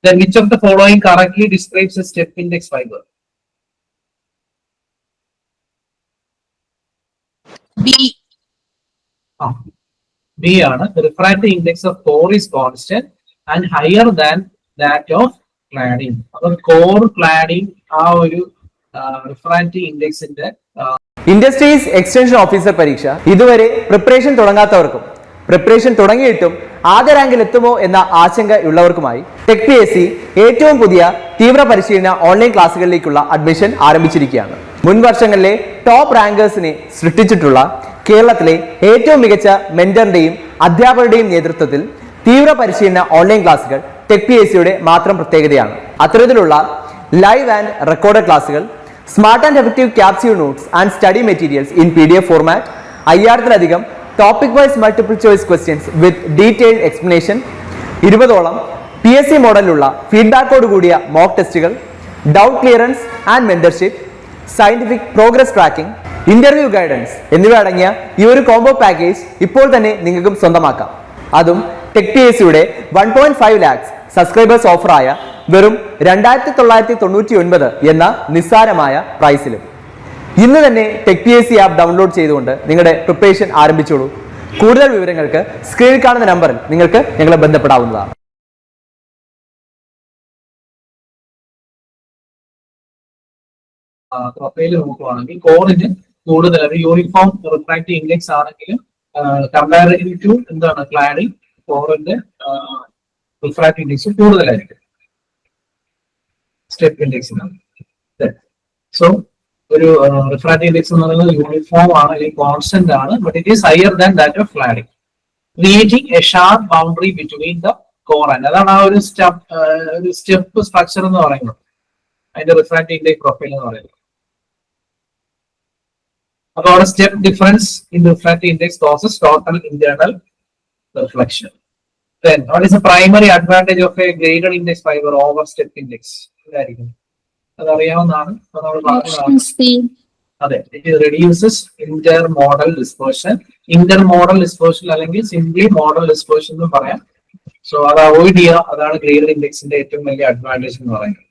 Then which of the following correctly describes a step index fiber? B. B ആണ്. The refractive index of core is constant and higher than that of cladding. അപ്പോൾ core cladding ആ ഒരു refractive indexന്റെ industries extension officer പരീക്ഷ ഇതുവരെ preparation തുടങ്ങാത്തവർക്കും preparation തുടങ്ങിയിട്ടും ആദ്യ റാങ്കിൽ എത്തുമോ എന്ന ആശങ്കയുള്ളവർക്കുമായി ടെക് PSC ഏറ്റവും പുതിയ തീവ്ര പരിശീലന ഓൺലൈൻ ക്ലാസ്സുകളിലേക്കുള്ള അഡ്മിഷൻ ആരംഭിച്ചിരിക്കുകയാണ്. മുൻ വർഷങ്ങളിലെ ടോപ്പ് റാങ്കേഴ്സിനെ സൃഷ്ടിച്ചിട്ടുള്ള കേരളത്തിലെ ഏറ്റവും മികച്ച മെന്ററിന്റെയും അധ്യാപകരുടെയും നേതൃത്വത്തിൽ തീവ്ര പരിശീലന ഓൺലൈൻ ക്ലാസ്സുകൾ ടെക് PSCയുടെ മാത്രം പ്രത്യേകതയാണ്. അത്തരത്തിലുള്ള ലൈവ് ആൻഡ് റെക്കോർഡ് ക്ലാസ്സുകൾ, smart and effective capsule notes and study materials in PDF format, 5000-ലധികം topic wise multiple choice questions with detailed explanation, 20ഓളം PSC മോഡലിലുള്ള ഫീഡ്ബാക്കോട് കൂടിയ മോക്ക് ടെസ്റ്റുകൾ, doubt clearance and mentorship, scientific progress tracking, interview guidance എന്നിവ അടങ്ങിയ ഈ ഒരു കോംബോ പാക്കേജ് ഇപ്പോൾ തന്നെ നിങ്ങൾക്കും സ്വന്തമാക്കാം. അതും ടെക് PSCയുടെ 1.5 lakhs സബ്സ്ക്രൈബേഴ്സ് ഓഫറായ വെറും 2999 എന്ന നിസ്സാരമായ പ്രൈസിലും. ഇന്ന് തന്നെ ടെക് PSC ആപ്പ് ഡൗൺലോഡ് ചെയ്തുകൊണ്ട് നിങ്ങളുടെ പ്രിപ്പറേഷൻ ആരംഭിച്ചോളൂ. കൂടുതൽ വിവരങ്ങൾക്ക് സ്ക്രീനിൽ കാണുന്ന നമ്പറിൽ നിങ്ങൾക്ക് ഞങ്ങളെ ബന്ധപ്പെടാവുന്നതാണ്. പ്രൊഫൈൽ നോക്കുവാണെങ്കിൽ കോറിന് കൂടുതൽ യൂണിഫോം റിഫ്രാക്റ്റീവ് ഇൻഡെക്സ് ആണെങ്കിലും കമ്പാരിറ്റീവ് ടു എന്താണ് ക്ലാഡിംഗ് കോറിന്റെ റിഫ്രാക്റ്റീവ് ഇൻഡെക്സ് കൂടുതലായിരിക്കും സ്റ്റെപ്പ് ഇൻഡെക്സിനാണ്. സോ ഒരു റിഫ്രാക്റ്റീവ് ഇൻഡെക്സ് എന്ന് പറയുന്നത് യൂണിഫോം ആണ് അല്ലെങ്കിൽ കോൺസ്റ്റന്റ് ആണ്, but it is higher than that of cladding, creating A sharp boundary between the core and. അതാണ് ആ ഒരു സ്റ്റെപ്പ് സ്ട്രക്ചർ എന്ന് പറയുന്നത്, അതിന്റെ റിഫ്രാക്റ്റീവ് ഇൻഡെക്സ് പ്രൊഫൈൽ എന്ന് പറയുന്നത്. അപ്പോൾ അവിടെ step difference in refractive index causes total internal reflection. Then what is the primary advantage of a graded index fiber over step index? അതറിയാവുന്നതാണ്. അതെ, it reduces intermodal dispersion. Intermodal dispersion അല്ലെങ്കിൽ simply model dispersion എന്ന് പറയാം. So അത് avoid ചെയ്യുക, അതാണ് graded ഇൻഡെക്സിന്റെ ഏറ്റവും വലിയ advantage എന്ന് പറയുന്നത്.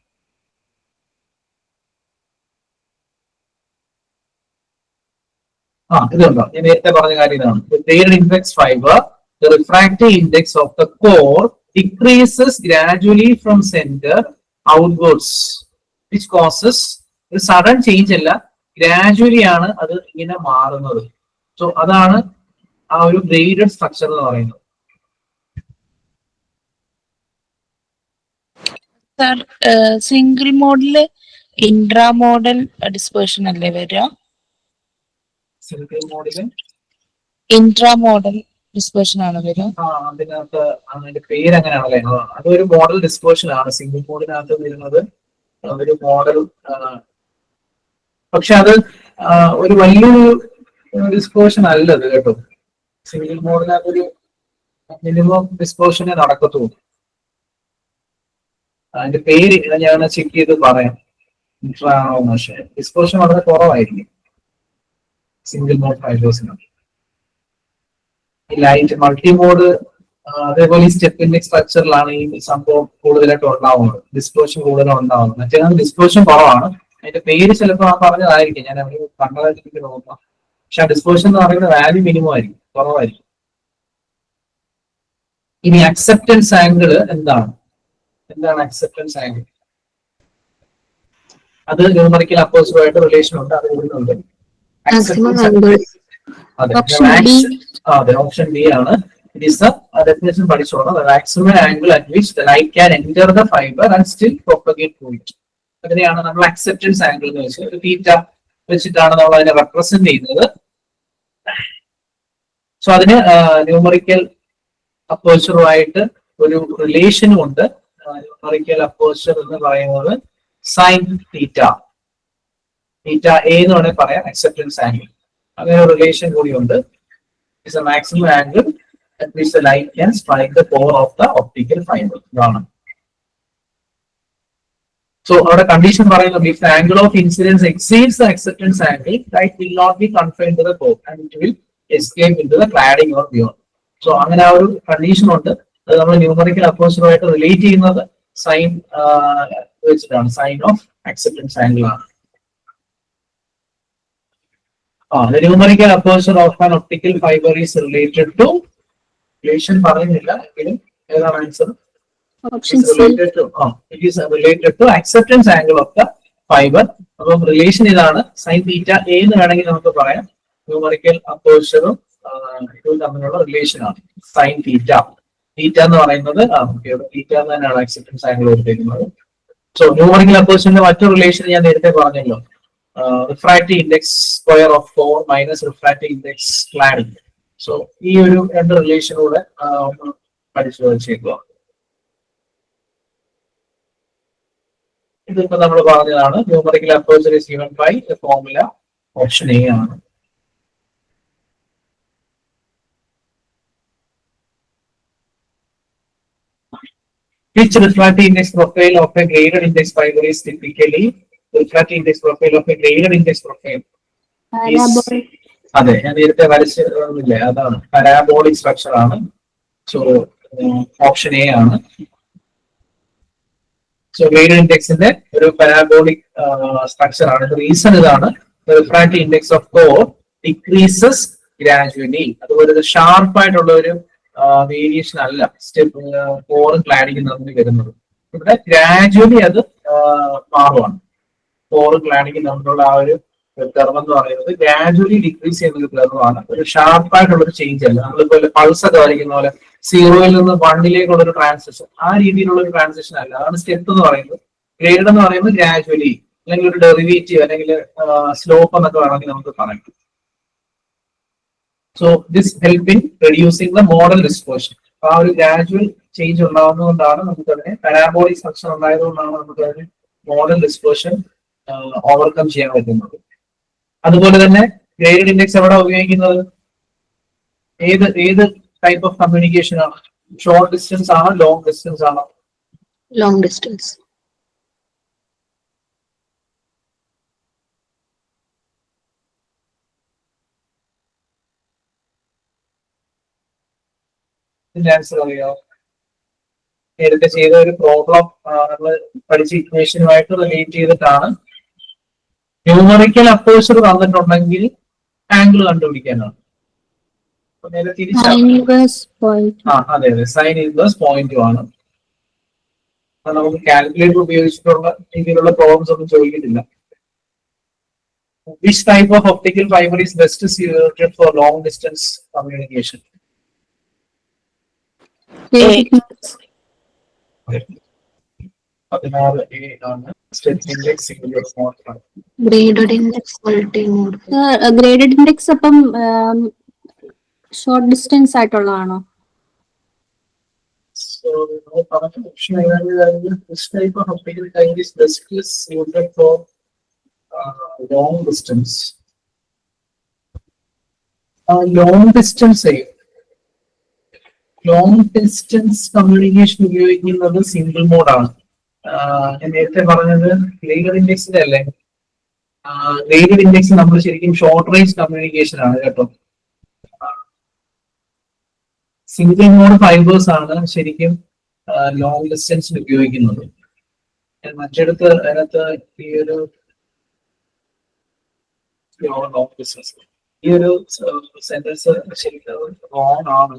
ഇതുണ്ടോ, ഞാൻ നേരത്തെ പറഞ്ഞ കാര്യം ഇതാണ്. Graded index fibre, the refractive index of the core decreases gradually from center outwards, which causes a sudden change അല്ല, ഗ്രാജുവലി ആണ് അത് ഇങ്ങനെ മാറുന്നത്. സോ അതാണ് ആ ഒരു ഗ്രേഡഡ് സ്ട്രക്ചർ എന്ന് പറയുന്നത്. Single model intra model dispersion അല്ലേ വരിക? Single model intra model dispersion ആണ് വരിക. അതിനകത്ത് അതിന്റെ പേര് അങ്ങനെയാണല്ലേ, അതൊരു മോഡൽ ഡിസ്പേർഷൻ ആണ് സിംഗിൾ മോഡിനകത്ത് വരുന്നത്, ഒരു മോഡൽ. പക്ഷെ അത് ഒരു വലിയൊരു ഡിസ്പേർഷൻ അല്ലത് കേട്ടോ. സിംഗിൾ മോഡിനകത്ത് ഒരു മിനിമം ഡിസ്പേർഷനെ നടക്കത്തുള്ളൂ. അതിന്റെ പേര് ഞാൻ ചെക്ക് ചെയ്ത് പറയാം ഇൻട്രാണോ, പക്ഷേ ഡിസ്പേർഷൻ വളരെ കുറവായിരിക്കും സിംഗിൾ മോഡ് ഫൈബേഴ്സിനകത്ത്. ലൈറ്റ് മൾട്ടി മോഡ് അതേപോലെ ഈ സ്റ്റെപ്പ് ഇൻഡെക്സ് സ്ട്രക്ചറിലാണ് ഈ സംഭവം കൂടുതലായിട്ട് ഉണ്ടാവുന്നത്, ഡിസ്പേർഷൻ കൂടുതലും ഉണ്ടാവുന്നത്. മറ്റേ ഡിസ്പേർഷൻ കുറവാണ്. അതിന്റെ പേര് ചിലപ്പോൾ പറഞ്ഞതായിരിക്കും, ഞാൻ അവർ കണ്ടതായിട്ട് എനിക്ക് നോക്കാം. പക്ഷെ ആ ഡിസ്പേർഷൻ എന്ന് പറയുന്നത് വാല്യൂ മിനിമം ആയിരിക്കും, കുറവായിരിക്കും. ഇനി അക്സെപ്റ്റൻസ് ആംഗിൾ എന്താണ് അക്സെപ്റ്റൻസ് ആംഗിൾ? അത് ന്യൂമറിക്കൽ അപ്പോസിറ്റുമായിട്ട് റിലേഷൻ ഉണ്ട്, അത് വരുന്നുണ്ട്. അതെ, ഓപ്ഷൻ ബി ആണ്. It is the definition പഠിച്ചോളാം. The maximum angle at which the light can enter the fiber and still propagate through it. അതിനെയാണ് നമ്മൾ അക്സെപ്റ്റൻസ് ആംഗിൾ എന്ന് വെച്ചാൽ ഒരു തീറ്റ വെച്ചിട്ടാണ് നമ്മൾ അതിനെ റെപ്രസെന്റ് ചെയ്യുന്നത്. സോ അതിന് ന്യൂമറിക്കൽ അപ്പേർച്ചറുമായിട്ട് ഒരു റിലേഷനും ഉണ്ട്. ന്യൂമറിക്കൽ അപ്പേർച്ചർ എന്ന് പറയുന്നത് സൈൻ തീറ്റ എ എന്ന് വേണമെങ്കിൽ പറയാം അക്സെപ്റ്റൻസ് ആംഗിൾ. അങ്ങനെ ഒരു റിലേഷൻ കൂടിയുണ്ട്. It's A maximum angle at which the light can strike the core of the optical fiber. So our condition പറയുന്നത് if the angle of incidence exceeds the acceptance angle, light will not be confined to the core and it will escape into the cladding or beyond. So അങ്ങനെ ആ ഒരു condition ഉണ്ട്. അത് നമ്മൾ numerical അപ്രോച്ചുമായിട്ട് relate ചെയ്യുന്നത് sign വെച്ചിട്ടാണ്, sign of acceptance angle ആണ്. The numerical aperture of an optical fiber is related to, relation പറയുന്നില്ല എങ്കിലും ഏതാണ് answer? Option C. It is related to acceptance angle of the fiber. അപ്പം റിലേഷൻ ഇതാണ്, sine theta A എന്ന് വേണമെങ്കിൽ നമുക്ക് പറയാം. ന്യൂമറിക്കൽ അപ്പേർച്ചറും ഇതും തമ്മിലുള്ള റിലേഷൻ ആണ് സൈൻ തീറ്റ. തീറ്റ എന്ന് പറയുന്നത് തീറ്റ എന്ന് തന്നെയാണ് അക്സെപ്റ്റൻസ് ആംഗിൾ കൊടുത്തിരിക്കുന്നത്. സോ ന്യൂമറിക്കൽ അപ്പേർച്ചറിന്റെ മറ്റൊരു റിലേഷൻ ഞാൻ നേരത്തെ പറഞ്ഞല്ലോ, refractive index square of 4 minus refractive index cladding. So ഈ ഒരു രണ്ട് റിലേഷനൂടെ ഒന്ന് പഠിച്ചു വെച്ചേക്കുക. ഇതിപ്പോ നമ്മൾ പറഞ്ഞതാണ് numerical aperture is given by the formula option A ആണ്. Which refractive index profile of a graded index fiber is typically refractive index profile of a graded index profile? അതെ, ഞാൻ നേരത്തെ വരച്ചില്ലേ, അതാണ് പാരാബോളിക് സ്ട്രക്ചർ ആണ്. സോ ഓപ്ഷൻ എ ആണ്. So graded ഇൻഡെക്സിന്റെ ഒരു parabolic structure ആണ്. Reason ഇതാണ്, refractive index of core decreases gradually. അതുപോലെ ഷാർപ്പ് ആയിട്ടുള്ള ഒരു വേരിയേഷൻ അല്ല സ്റ്റെപ്പ് കോറും ക്ലാഡിങ്ങും തമ്മിൽ വരുന്നത്. ഇവിടെ ഗ്രാജുവലി അത് മാറുവാണ്. കോറും ക്ലാഡിങ്ങും തമ്മിലുള്ള ആ ഒരു കർവ് എന്ന് പറയുന്നത് ഗ്രാജുവലി ഡിക്രീസ് ചെയ്യുന്ന ഒരു കർവാണ്. ഒരു ഷാർപ്പായിട്ടുള്ള ഒരു ചേഞ്ച് അല്ല. നമ്മളിപ്പോൾ പൾസ് ഒക്കെ വരയ്ക്കുന്ന പോലെ 0-ൽ നിന്ന് 1-ലേക്കുള്ള ഒരു ട്രാൻസിഷൻ, ആ രീതിയിലുള്ള ഒരു ട്രാൻസിഷൻ അല്ല. അതാണ് സ്റ്റെപ്പ് എന്ന് പറയുന്നത്. ഗ്രേഡ് എന്ന് പറയുന്നത് ഗ്രാജുവലി, അല്ലെങ്കിൽ ഒരു ഡെറിവേറ്റീവ് അല്ലെങ്കിൽ സ്ലോപ്പ് എന്നൊക്കെ വേണമെങ്കിൽ നമുക്ക് പറയാം. So this help in reducing the model dispersion. ആ ഒരു ഗ്രാജുവൽ ചേഞ്ച് ഉണ്ടാകുന്നതുകൊണ്ടാണ് നമുക്ക് അതിനെ പാരാബോളിക് സ്ട്രക്ചർ ഉണ്ടായതുകൊണ്ടാണ് നമുക്ക് അതിന് മോഡൽ ഡിസ്പേർഷൻ ഓവർകം ചെയ്യാൻ പറ്റുന്നത്. അതുപോലെ തന്നെ ഗ്രേഡഡ് ഇൻഡെക്സ് എവിടെ ഉപയോഗിക്കുന്നത്? ഏത് ടൈപ്പ് ഓഫ് കമ്മ്യൂണിക്കേഷൻ ആണ്? ഷോർട്ട് ഡിസ്റ്റൻസ് ആണോ ലോങ് ഡിസ്റ്റൻസ് ആണോ? Long distance. ഇതിന്റെ ആൻസർ അറിയാമോ? നേരത്തെ ചെയ്ത ഒരു പ്രോബ്ലം നമ്മൾ പഠിച്ച ഇക്വേഷനുമായിട്ട് റിലേറ്റ് ചെയ്തിട്ടാണ്. ന്യൂമറിക്കൽ അപ്പേർച്ചർ തന്നിട്ടുണ്ടെങ്കിൽ ആംഗിൾ കണ്ടുപിടിക്കാനാണ്. നേരെ തിരിച്ചാണ്. അതെ അതെ, സൈൻ ഇൻവേഴ്സ് പോയിന്റും ആണ്. നമുക്ക് കാൽക്കുലേറ്റർ ഉപയോഗിച്ചിട്ടുള്ള രീതിയിലുള്ള പ്രോബ്ലംസ് ഒന്നും ചോദിക്കുന്നില്ല. Which type of optical fiber is best suited for long distance communication? Graded index multi-mode. Graded index അപ്പം ഷോർട്ട് ഡിസ്റ്റൻസ് ആയിട്ടുള്ളതാണോ? So, this type of optical fiber is best suited for long distance. Long distance communication ഉപയോഗിക്കുന്നത് single മോഡാണ്. ഞാൻ നേരത്തെ പറഞ്ഞത് graded ഇൻഡെക്സിന്റെ അല്ലേ? Graded index നമ്മൾ ശരിക്കും short range communication ആണ് കേട്ടോ. സിംഗിൾ മോഡ് ഫൈബേഴ്സ് ആണ് ശരിക്കും ലോങ് ഡിസ്റ്റൻസിൽ ഉപയോഗിക്കുന്നത്. മറ്റെടുത്ത് അതിനകത്ത് ഈ ഒരു ലോങ് ഡിസ്റ്റൻസ് ഈ ഒരു സെന്റൻസ് ശരിക്കും റോങ് ആണ്.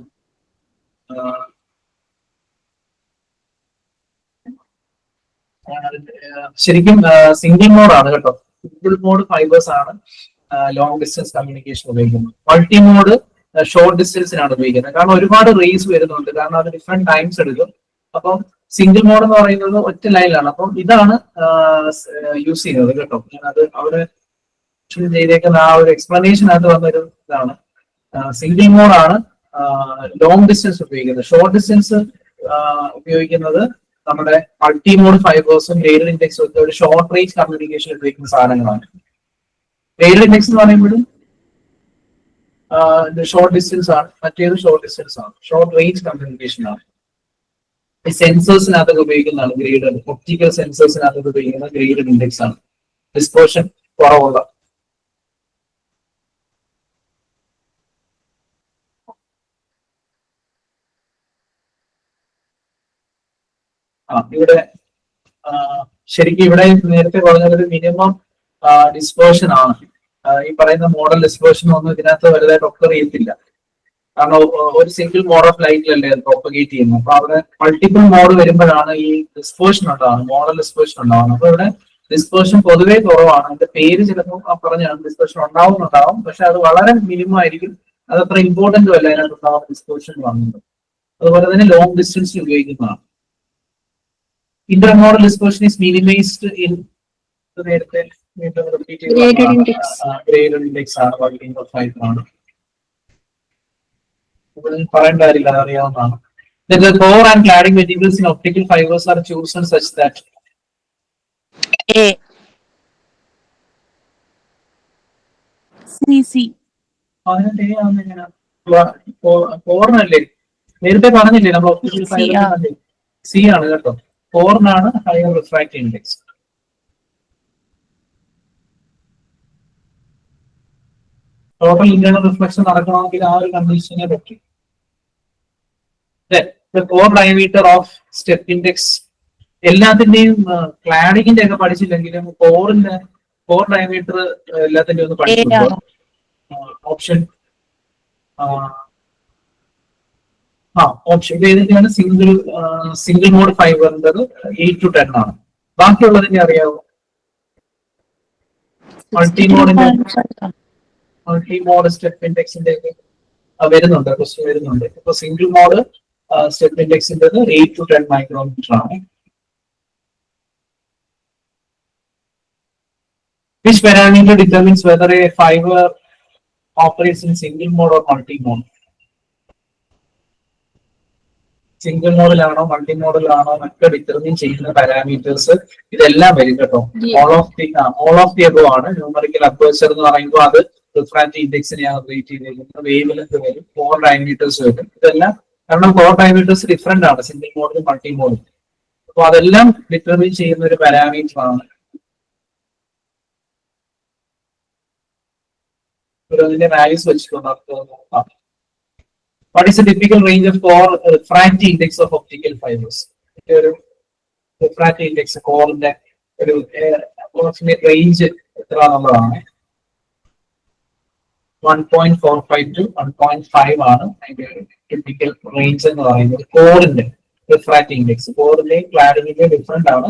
ശരിക്കും സിംഗിൾ മോഡ് ആണ് കേട്ടോ. സിംഗിൾ മോഡ് ഫൈബേഴ്സ് ആണ് ലോങ് ഡിസ്റ്റൻസ് കമ്മ്യൂണിക്കേഷൻ ഉപയോഗിക്കുന്നത്. മൾട്ടി മോഡ് ഷോർട്ട് ഡിസ്റ്റൻസിനാണ് ഉപയോഗിക്കുന്നത്. കാരണം ഒരുപാട് റേസ് വരുന്നുണ്ട്, കാരണം അത് ഡിഫറെന്റ് ടൈംസ് എടുക്കും. അപ്പം സിംഗിൾ മോഡ് എന്ന് പറയുന്നത് ഒറ്റ ലൈനിലാണ്. അപ്പം ഇതാണ് യൂസ് ചെയ്യുന്നത് കേട്ടോ. ഞാനത് അവിടെ ചെയ്തേക്കുന്ന ആ ഒരു എക്സ്പ്ലനേഷനകത്ത് വന്നൊരു ഇതാണ്. സിംഗിൾ മോഡാണ് ലോങ് ഡിസ്റ്റൻസ് ഉപയോഗിക്കുന്നത്. ഷോർട്ട് ഡിസ്റ്റൻസ് ഉപയോഗിക്കുന്നത് നമ്മുടെ മൾട്ടി മോഡ് ഫൈബേഴ്സും ഗ്രേഡഡ് ഇൻഡെക്സും ഒക്കെ ഒരു ഷോർട്ട് റേഞ്ച് കമ്മ്യൂണിക്കേഷൻ ഉപയോഗിക്കുന്ന സാധനങ്ങളാണ്. ഗ്രേഡഡ് ഇൻഡെക്സ് എന്ന് പറയുമ്പോഴും ഷോർട്ട് ഡിസ്റ്റൻസ് ആണ്, മറ്റേത് ഷോർട്ട് ഡിസ്റ്റൻസ് ആണ്, ഷോർട്ട് റേഞ്ച് കമ്മ്യൂണിക്കേഷൻ ആണ്. ഈ സെൻസേഴ്സിനകത്തൊക്കെ ഉപയോഗിക്കുന്നതാണ് ഗ്രേഡഡ്, ഒപ്റ്റിക്കൽ സെൻസേഴ്സിനകത്തൊക്കെ ഉപയോഗിക്കുന്ന ഗ്രേഡഡ് ഇൻഡെക്സ് ആണ്, ഡിസ്പേർഷൻ കുറവുള്ള. ഇവിടെ ശരിക്കും ഇവിടെ നേരത്തെ പറഞ്ഞത് മിനിമം ഡിസ്പേർഷൻ ആണ്. ഈ പറയുന്ന മോഡൽ ഡിസ്പേർഷൻ ഒന്നും ഇതിനകത്ത് വലുതായിട്ട് ഒക്കർ ചെയ്യത്തില്ല. കാരണം ഒരു സിംഗിൾ മോഡ് ഓഫ് ലൈറ്റിലല്ലേ അത് പ്രൊപ്പഗേറ്റ് ചെയ്യുന്നത്. അപ്പൊ അവിടെ മൾട്ടിപ്പിൾ മോഡ് വരുമ്പോഴാണ് ഈ ഡിസ്പേർഷൻ ഉണ്ടാകുന്നത്, മോഡൽ ഡിസ്പേർഷൻ ഉണ്ടാകുന്നത്. അപ്പൊ ഇവിടെ ഡിസ്പേർഷൻ പൊതുവേ കുറവാണ്. അതിന്റെ പേര് ചിലപ്പോൾ പറഞ്ഞാണ് ഡിസ്പേർഷൻ ഉണ്ടാവും, പക്ഷെ അത് വളരെ മിനിമം ആയിരിക്കും. അത് അത്ര ഇമ്പോർട്ടന്റും അല്ല അതിനകത്ത് ഉണ്ടാവുന്ന ഡിസ്പേർഷൻ വന്നത്. അതുപോലെ തന്നെ ലോങ് ഡിസ്റ്റൻസിൽ ഉപയോഗിക്കുന്നതാണ്. Intermodal dispersion is minimised in നേരത്തെ ഗ്രേഡഡ് ഇൻഡെക്സ് ആണ്, വർക്കിംഗ് ഓഫ് ഫൈബർ ആണ്. പറയേണ്ട കാര്യമില്ല, അറിയാവുന്നതാണ്. The core and cladding materials in optical fibers are chosen such that A. C. കോറിനല്ലേ നേരത്തെ പറഞ്ഞില്ലേ നമ്മൾ ഒപ്റ്റിക്കൽ ഫൈബർ സി ആണ് കേട്ടോ. കോറിനാണ് higher refractive index. Total internal reflection നടക്കണമെങ്കിൽ ആ ഒരു കണ്ടീഷനെ പറ്റും. The core diameter of step index എല്ലാത്തിന്റെയും ക്ലാഡിങ്ങിന്റെ ഒക്കെ പഠിച്ചില്ലെങ്കിലും കോറിന്റെ കോർ ഡയമീറ്റർ എല്ലാത്തിന്റെയും ഒന്ന് പഠിക്കുമ്പോൾ ഓപ്ഷൻ ഓപ്ഷൻ ഇത് ഏതൊക്കെയാണ്? സിംഗിൾ മോഡ് ഫൈബറിന്റെ 8 to 10 ആണ്. ബാക്കിയുള്ളതിന്റെ അറിയാവോ? മൾട്ടിമോഡ് സ്റ്റെപ്പ് ഇൻഡെക്സിന്റെ ഒക്കെ വരുന്നുണ്ട്, ക്വസ്റ്റ്യൻ വരുന്നുണ്ട്. ഇപ്പൊ സിംഗിൾ മോഡ് സ്റ്റെപ്പ് ഇൻഡെക്സിന്റെ 8 to 10 മൈക്രോമീറ്റർ ആണ്. Which parameter determines whether a fiber operates in single mode or multi-mode? Single മോഡിലാണോ മൾട്ടി മോഡിലാണോ എന്നൊക്കെ ഡിറ്റർമിൻ ചെയ്യുന്ന പാരാമീറ്റേഴ്സ് ഇതെല്ലാം വരും കേട്ടോ. ഓൾ ഓഫ് ദി അബവ് ആണ്. ന്യൂമറിക്കൽ അപ്പേർച്ചർ എന്ന് പറയുമ്പോൾ അത് റിഫ്രാക്റ്റീവ് ഇൻഡെക്സിനെയാണ് റേറ്റ് ചെയ്തിരിക്കുന്നത്. വേവ് ലെങ്ത് വരും, കോർ ഡയമീറ്റേഴ്സ് വരും. ഇതെല്ലാം കാരണം കോർ ഡയമീറ്റേഴ്സ് ഡിഫറെന്റ് ആണ് സിംഗിൾ മോഡിലും മൾട്ടി മോഡിലും. അപ്പൊ അതെല്ലാം ഡിറ്റർമിൻ ചെയ്യുന്ന ഒരു പാരാമീറ്റർ ആണ്. അതിന്റെ വാല്യൂസ് വെച്ചിട്ടുണ്ട്. What is the typical range of core refractive index of optical fibers? ഒരു refractive index കോറിന്റെ ഒരു approximate range എത്രയാണെന്നുള്ളതാണ്. 1.45 to 1.5 ആണ് അതിന്റെ ടിപ്പിക്കൽ റേഞ്ച് എന്ന് പറയുന്നത്. കോറിന്റെ റിഫ്രാക്റ്റീവ് ഇൻഡെക്സ് കോറിന്റെയും ക്ലാഡിങ്ങിന്റെയും ഡിഫറെന്റ് ആണ്.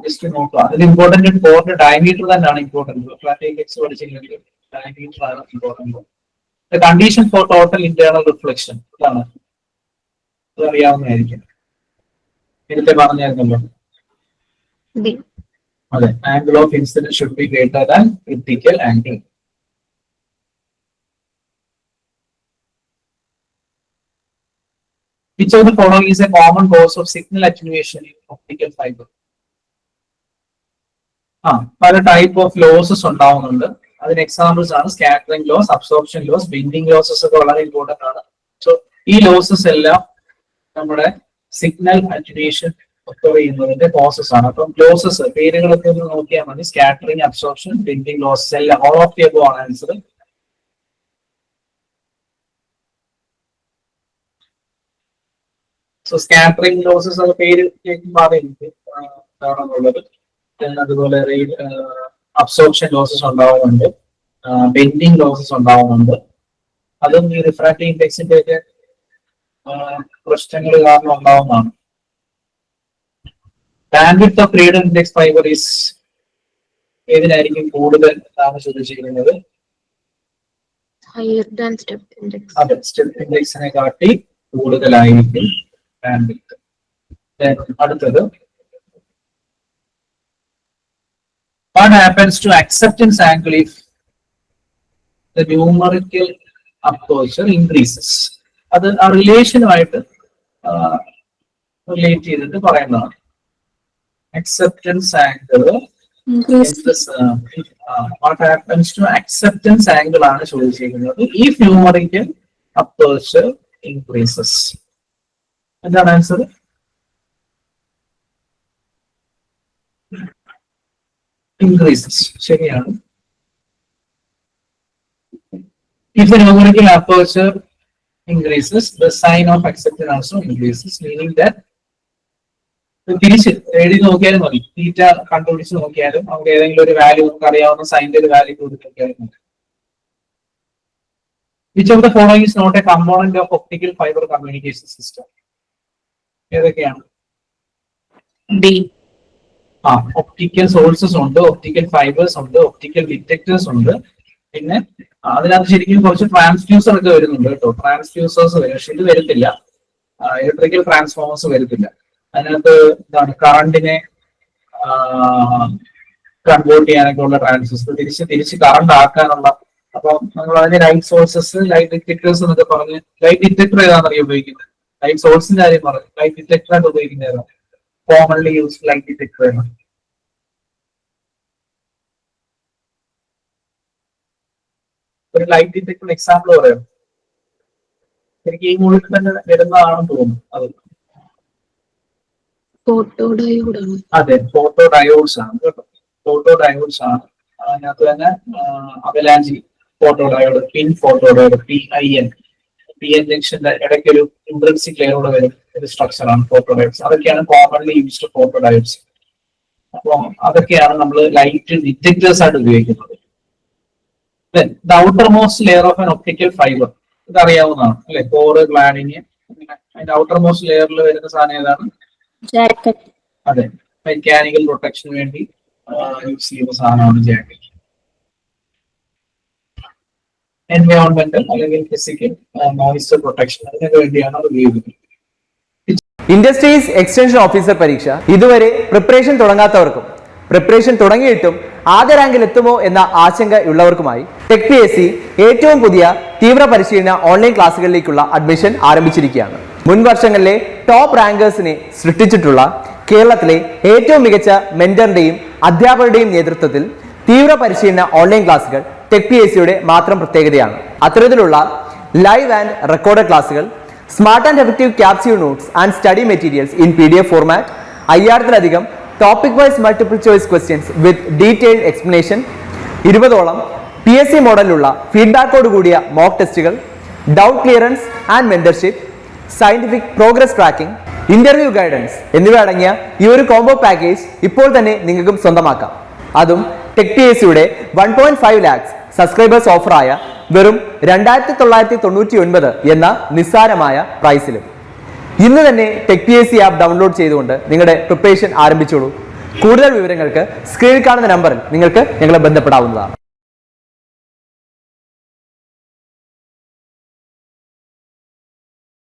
ജസ്റ്റ് നോക്കുക. അതിൽ ഇമ്പോർട്ടന്റ് കോറിന്റെ ഡയമീറ്റർ തന്നെയാണ് ഇമ്പോർട്ടന്റ്. റിഫ്രാക്റ്റീവ് ഇൻഡെക്സ് പഠിച്ചില്ലെങ്കിൽ ഡയമീറ്റർ ആണ് important. The condition for total internal reflection ഇതാണ്, അറിയാവുന്നതായിരിക്കും. നേരത്തെ പറഞ്ഞായിരുന്നല്ലോ. അതെ, angle of incidence should be greater than critical angle. Which of the following is a common cause of signal attenuation in optical fiber? പല type of losses ഉണ്ടാവുന്നുണ്ട്. അതിന് examples ആണ് scattering loss, absorption loss, bending losses ഒക്കെ വളരെ important ആണ്. So ഈ losses എല്ലാം നമ്മുടെ സിഗ്നൽ അറ്റന്വേഷൻ ഒക്കെ ചെയ്യുന്നതിന്റെ പ്രോസസ് ആണ്. അപ്പം ലോസസ് പേരുകളൊക്കെ ഒന്ന് നോക്കിയാൽ മതി. സ്കാറ്ററിംഗ്, അബ്സോർപ്ഷൻ, ബെൻഡിങ് ലോസസ് എല്ലാം ഓൾ ഓഫ് ദി അബവ് ആണ് ആൻസർ. സോ സ്കാറ്ററിംഗ് ലോസസ് ഒക്കെ പേര് കേൾക്കുമ്പോൾ എനിക്ക് എന്താണെന്നുള്ളത്. അതുപോലെ അബ്സോർപ്ഷൻ ലോസസ് ഉണ്ടാവുന്നുണ്ട്, ബെൻഡിങ് ലോസസ് ഉണ്ടാവുന്നുണ്ട്. അതും ഈ റിഫ്രാക്റ്റീവ് ഇൻഡെക്സിന്റെ ഒക്കെ പ്രശ്നങ്ങൾ കാരണം ഉണ്ടാവുന്നതാണ്. Bandwidth of radial index fibre is ഏതിനായിരിക്കും കൂടുതൽ എന്നാണ് ചോദിച്ചിരിക്കുന്നത്? അതെ, സ്റ്റെപ്പ് ഇൻഡെക്സിനെ കാട്ടി കൂടുതലായിരിക്കും ബാൻഡ്വിഡ്ത്ത്. അടുത്തത്, what happens to acceptance angle if the numerical aperture increases? അത് ആ റിലേഷനുമായിട്ട് റിലേറ്റ് ചെയ്തിട്ട് പറയുന്നതാണ്. acceptance angle what happens to acceptance angle ആണ് ചോദിച്ചിരിക്കുന്നത്. if numerical aperture increases. എന്താണ് ആൻസർ? increases. ശരിയാണ്. If the numerical aperture increases, the sign of acceptance also increases, meaning that തിരിച്ച് എഴുതി നോക്കിയാലും മതി. തീറ്റ കണ്ടുപിടിച്ച് നോക്കിയാലും നമുക്ക് ഏതെങ്കിലും ഒരു വാല്യൂ നമുക്ക് അറിയാവുന്ന സൈൻ്റെ ഒരു വാല്യൂ കൊടുത്ത് നോക്കിയാലും മതി. Which of the following is not a component of optical fiber communication system? ഏതൊക്കെയാണ്? ബി. ഒപ്റ്റിക്കൽ സോഴ്സസ് ഉണ്ട്, ഒപ്റ്റിക്കൽ ഫൈബേഴ്സ് ഉണ്ട്, ഒപ്റ്റിക്കൽ ഡിറ്റക്ടേഴ്സ് ഉണ്ട്. പിന്നെ അതിനകത്ത് ശരിക്കും കുറച്ച് ട്രാൻസ്ഡ്യൂസർ ഒക്കെ വരുന്നുണ്ട് കേട്ടോ. ട്രാൻസ്ഡ്യൂസേഴ്സ് വരും, പക്ഷെ ഇത് വരത്തില്ല. ഇലക്ട്രിക്കൽ ട്രാൻസ്ഫോമേഴ്സ് വരത്തില്ല. അതിനകത്ത് എന്താണ് കറണ്ടിനെ കൺവേർട്ട് ചെയ്യാനൊക്കെ ഉള്ള ട്രാൻസ്ഡ്യൂസർ, തിരിച്ച് കറണ്ട് ആക്കാനുള്ള. അപ്പം നമ്മൾ അതിന് ലൈറ്റ് സോഴ്സസ്, ലൈറ്റ് ഡിറ്റക്ടേഴ്സ് എന്നൊക്കെ പറഞ്ഞ്, ലൈറ്റ് ഡിറ്റക്ടർ ഏതാണെന്നറിയോ ഉപയോഗിക്കുന്നത്? ലൈറ്റ് സോഴ്സിന്റെ കാര്യം പറഞ്ഞു. ലൈറ്റ് ഡിറ്റക്ടർ ആയിട്ട് ഉപയോഗിക്കുന്നത് ഏതാണ്? കോമൺലി യൂസ് ലൈറ്റ് ഡിറ്റക്ടർ ആണ്. ഒരു ലൈറ്റ് ഡിറ്റക്ടർ എക്സാമ്പിൾ പറയാം. എനിക്ക് ഈ മുകളിൽ തന്നെ വരുന്നതാണെന്ന് തോന്നുന്നു. അത് ഫോട്ടോ ഡയോഡ് ആണ്. അതെ, ഫോട്ടോ ഡയോഡ്സ് ആണ് കേട്ടോ. ഫോട്ടോ ഡയോഡ്സ് ആണ്. അതിനകത്ത് തന്നെ അവലാഞ്ചി ഫോട്ടോ ഡയോഡ്, പിൻ ഫോട്ടോ ഡയോഡ്, PIN ജംഗ്ഷന്റെ ഇടയ്ക്ക് ഒരു ഇൻട്രിൻസിക് ലെയറോടെ വരും ഒരു സ്ട്രക്ചറാണ് ഫോട്ടോ ഡയോഡ്സ്. അതൊക്കെയാണ് കോമൺലി യൂസ്ഡ് ഫോട്ടോ ഡയോഡ്സ്. അപ്പോൾ അതൊക്കെയാണ് നമ്മൾ ലൈറ്റ് ഡിറ്റക്ടേഴ്സ് ആയിട്ട് ഉപയോഗിക്കുന്നത്. The outermost layer of an optical fiber, ഇത് അറിയാവുന്നതാണ് അല്ലെ? കോറ്, ഗ്ലാഡിങ്, അതിന്റെ ഔട്ടർമോസ്റ്റ് ലെയറിൽ വരുന്ന സാധനം ഏതാണ്? ജാക്കറ്റ്. അതെ, മെക്കാനിക്കൽ പ്രൊട്ടക്ഷന് വേണ്ടി യൂസ് ചെയ്യുന്ന സാധനമാണ് ജാക്കറ്റ്. എൻവയോൺമെന്റൽ അല്ലെങ്കിൽ ഫിസിക്കൽ നോയിസ് പ്രൊട്ടക്ഷൻ, അതിനൊക്കെ വേണ്ടിയാണ് അത് ഉപയോഗിക്കുന്നത്. ഇൻഡസ്ട്രീസ് എക്സ്റ്റൻഷൻ ഓഫീസർ പരീക്ഷ ഇതുവരെ പ്രിപ്പറേഷൻ തുടങ്ങാത്തവർക്കും പ്രിപ്പറേഷൻ തുടങ്ങിയിട്ടും ആദ്യ റാങ്കിൽ എത്തുമോ എന്ന ആശങ്ക ഉള്ളവർക്കുമായി ടെക് PSC ഏറ്റവും പുതിയ തീവ്ര പരിശീലന ഓൺലൈൻ ക്ലാസുകളിലേക്കുള്ള അഡ്മിഷൻ ആരംഭിച്ചിരിക്കുകയാണ്. മുൻ വർഷങ്ങളിലെ ടോപ്പ് റാങ്കേഴ്സിനെ സൃഷ്ടിച്ചിട്ടുള്ള കേരളത്തിലെ ഏറ്റവും മികച്ച മെന്ററിന്റെയും അധ്യാപകരുടെയും നേതൃത്വത്തിൽ തീവ്ര പരിശീലന ഓൺലൈൻ ക്ലാസുകൾ ടെക് PSCയുടെ മാത്രം പ്രത്യേകതയാണ്. അത്തരത്തിലുള്ള ലൈവ് ആൻഡ് റെക്കോർഡഡ് ക്ലാസുകൾ, smart and effective capsule notes and study materials in PDF format, 5000-ലധികം topic wise multiple choice questions with detailed explanation, 20ഓളം PSC മോഡലിലുള്ള ഫീഡ്ബാക്കോട് കൂടിയ മോക്ക് ടെസ്റ്റുകൾ, doubt clearance and mentorship, scientific progress tracking, interview guidance എന്നിവ അടങ്ങിയ ഈ ഒരു കോംബോ പാക്കേജ് ഇപ്പോൾ തന്നെ നിങ്ങൾക്കും സ്വന്തമാക്കാം. അതും ടെക് PSCയുടെ 1.5 lakhs സബ്സ്ക്രൈബേഴ്സ് ഓഫറായ വെറും 2999 എന്ന നിസ്സാരമായ പ്രൈസിലും. ഇന്ന് തന്നെ ടെക് PSC ആപ്പ് ഡൗൺലോഡ് ചെയ്തുകൊണ്ട് നിങ്ങളുടെ പ്രിപ്പറേഷൻ ആരംഭിച്ചോളൂ. കൂടുതൽ വിവരങ്ങൾക്ക് സ്ക്രീനിൽ കാണുന്ന നമ്പറിൽ നിങ്ങൾക്ക് ഞങ്ങളെ ബന്ധപ്പെടാവുന്നതാണ്.